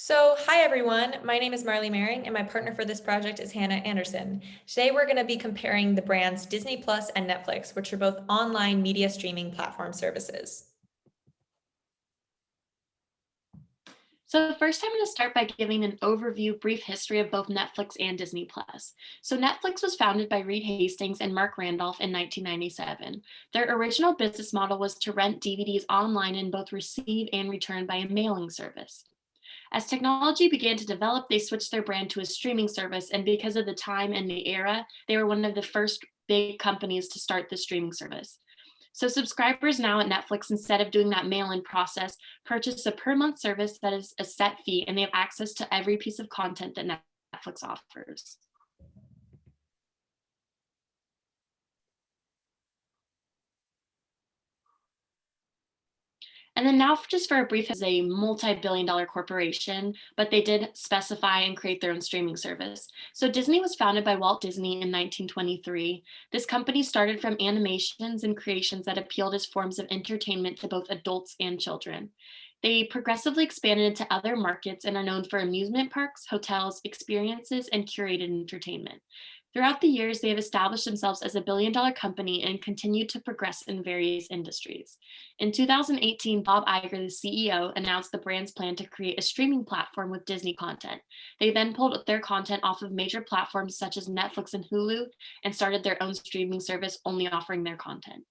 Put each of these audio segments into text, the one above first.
Hi everyone, my name is Marley Mehring and my partner for this project is Hannah Anderson. Today we're going to be comparing the brands Disney Plus and Netflix, which are both online media streaming platform services. So first, I'm going to start by giving an overview, brief history of both Netflix and Disney Plus. So Netflix was founded by Reed Hastings and Mark Randolph in 1997. Their original business model was to rent DVDs online and both receive and return by a mailing service. As technology began to develop, they switched their brand to a streaming service, and because of the time and the era, they were one of the first big companies to start the streaming service. So subscribers now at Netflix, instead of doing that mail-in process, purchase a per month service that is a set fee, and they have access to every piece of content that Netflix offers. And then now, just for a brief, is a multi-billion-dollar corporation, but they did specify and create their own streaming service. So Disney was founded by Walt Disney in 1923. This company started from animations and creations that appealed as forms of entertainment to both adults and children. They progressively expanded into other markets and are known for amusement parks, hotels, experiences, and curated entertainment. Throughout the years, they have established themselves as a billion-dollar company and continue to progress in various industries. In 2018, Bob Iger, the CEO, announced the brand's plan to create a streaming platform with Disney content. They then pulled their content off of major platforms such as Netflix and Hulu and started their own streaming service only offering their content.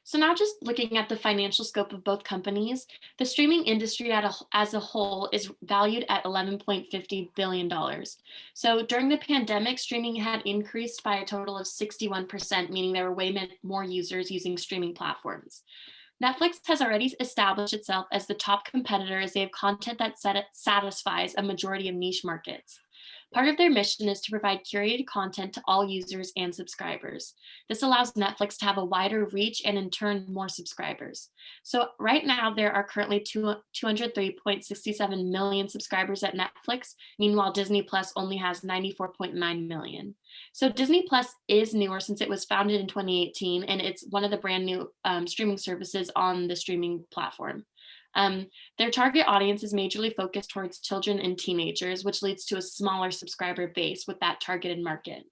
So now, just looking at the financial scope of both companies, the streaming industry as a whole is valued at $11.50 billion. So during the pandemic, streaming had increased by a total of 61%, meaning there were more users using streaming platforms. Netflix has already established itself as the top competitor as they have content that satisfies a majority of niche markets. Part of their mission is to provide curated content to all users and subscribers. This allows Netflix to have a wider reach and, in turn, more subscribers. So, right now, there are currently 203.67 million subscribers at Netflix. Meanwhile, Disney Plus only has 94.9 million. So, Disney Plus is newer since it was founded in 2018, and it's one of the brand new streaming services on the streaming platform. Their target audience is majorly focused towards children and teenagers, which leads to a smaller subscriber base with that targeted market.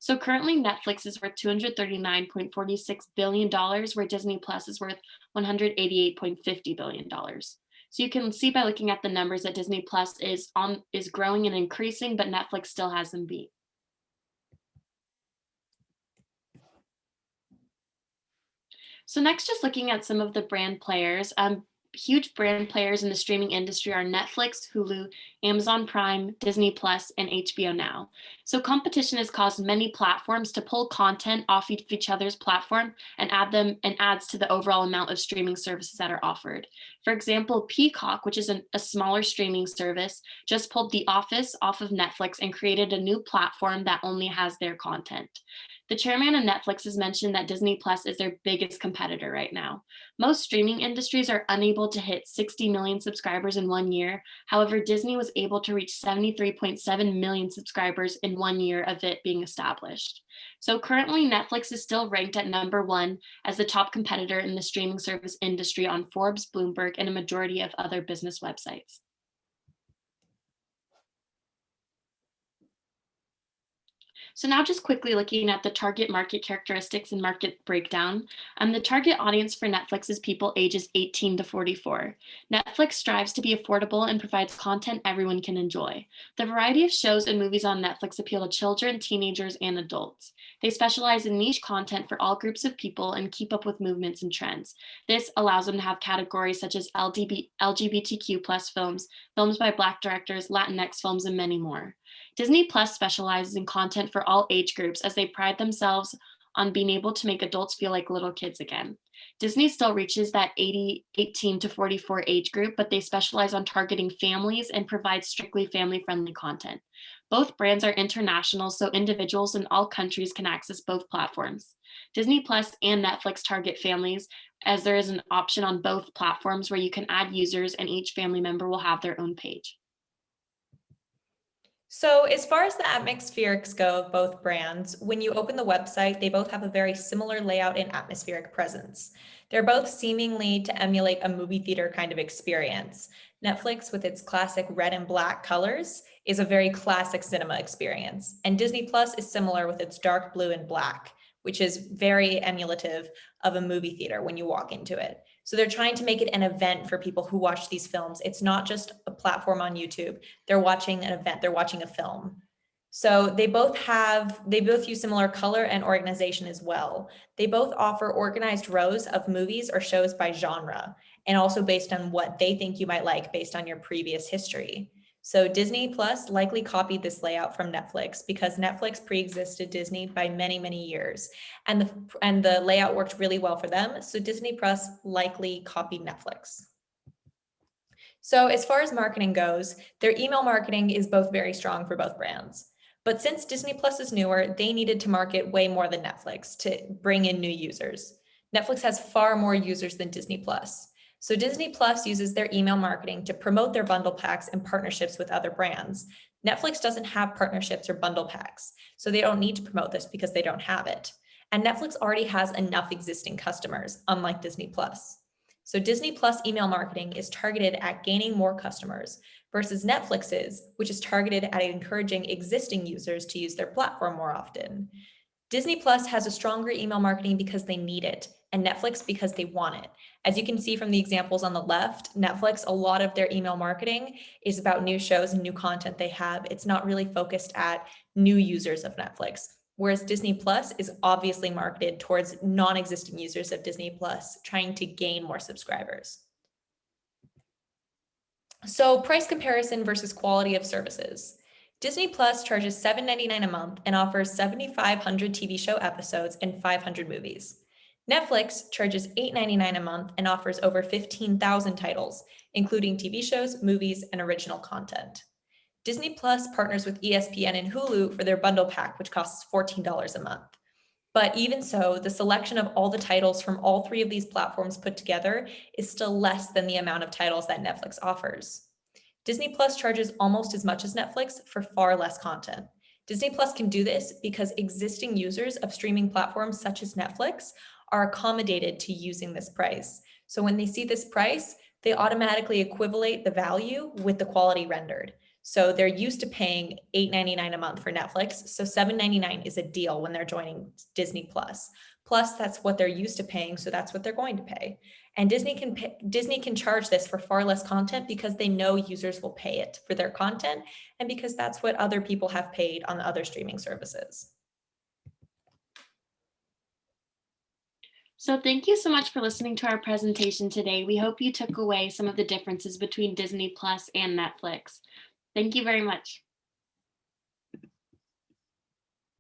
So currently, Netflix is worth $239.46 billion, where Disney Plus is worth $188.50 billion. So you can see by looking at the numbers that Disney Plus is growing and increasing, but Netflix still has them beat. So next, just looking at some of the brand players. Huge brand players in the streaming industry are Netflix, Hulu, Amazon Prime, Disney Plus, and HBO Now. So competition has caused many platforms to pull content off each other's platform and add them and adds to the overall amount of streaming services that are offered. For example, Peacock, which is a smaller streaming service, just pulled The Office off of Netflix and created a new platform that only has their content. The chairman of Netflix has mentioned that Disney Plus is their biggest competitor right now. Most streaming industries are unable to hit 60 million subscribers in 1 year. However, Disney was able to reach 73.7 million subscribers in 1 year of it being established. So currently, Netflix is still ranked at #1 as the top competitor in the streaming service industry on Forbes, Bloomberg, and a majority of other business websites. So now, just quickly looking at the target market characteristics and market breakdown. The target audience for Netflix is people ages 18 to 44. Netflix strives to be affordable and provides content everyone can enjoy. The variety of shows and movies on Netflix appeal to children, teenagers, and adults. They specialize in niche content for all groups of people and keep up with movements and trends. This allows them to have categories such as LGBTQ plus films, films by Black directors, Latinx films, and many more. Disney Plus specializes in content for all age groups as they pride themselves on being able to make adults feel like little kids again. Disney still reaches that 18 to 44 age group, but they specialize on targeting families and provide strictly family-friendly content. Both brands are international, so individuals in all countries can access both platforms. Disney Plus and Netflix target families, as there is an option on both platforms where you can add users and each family member will have their own page. So, as far as the atmospherics go of both brands, when you open the website, they both have a very similar layout and atmospheric presence. They're both seemingly to emulate a movie theater kind of experience. Netflix, with its classic red and black colors, is a very classic cinema experience. And Disney Plus is similar with its dark blue and black, which is very emulative of a movie theater when you walk into it. So, they're trying to make it an event for people who watch these films. It's not just a platform on YouTube, they're watching an event, they're watching a film. So they both use similar color and organization as well. They both offer organized rows of movies or shows by genre, and also based on what they think you might like based on your previous history. So Disney Plus likely copied this layout from Netflix because Netflix pre-existed Disney by many, many years. And the layout worked really well for them. So Disney Plus likely copied Netflix. So as far as marketing goes, their email marketing is both very strong for both brands. But since Disney Plus is newer, they needed to market way more than Netflix to bring in new users. Netflix has far more users than Disney Plus. So Disney Plus uses their email marketing to promote their bundle packs and partnerships with other brands. Netflix doesn't have partnerships or bundle packs, so they don't need to promote this because they don't have it. And Netflix already has enough existing customers, unlike Disney Plus. So Disney Plus email marketing is targeted at gaining more customers versus Netflix's, which is targeted at encouraging existing users to use their platform more often. Disney Plus has a stronger email marketing because they need it, and Netflix because they want it. As you can see from the examples on the left, Netflix, a lot of their email marketing is about new shows and new content they have. It's not really focused at new users of Netflix. Whereas Disney Plus is obviously marketed towards non-existing users of Disney Plus, trying to gain more subscribers. So price comparison versus quality of services. Disney Plus charges $7.99 a month and offers 7,500 TV show episodes and 500 movies. Netflix charges $8.99 a month and offers over 15,000 titles, including TV shows, movies, and original content. Disney Plus partners with ESPN and Hulu for their bundle pack, which costs $14 a month. But even so, the selection of all the titles from all three of these platforms put together is still less than the amount of titles that Netflix offers. Disney Plus charges almost as much as Netflix for far less content. Disney Plus can do this because existing users of streaming platforms such as Netflix are accommodated to using this price. So when they see this price, they automatically equivalate the value with the quality rendered. So they're used to paying $8.99 a month for Netflix. So $7.99 is a deal when they're joining Disney Plus. Plus, that's what they're used to paying, so that's what they're going to pay. And Disney can charge this for far less content because they know users will pay it for their content, and because that's what other people have paid on the other streaming services. So thank you so much for listening to our presentation today. We hope you took away some of the differences between Disney Plus and Netflix. Thank you very much.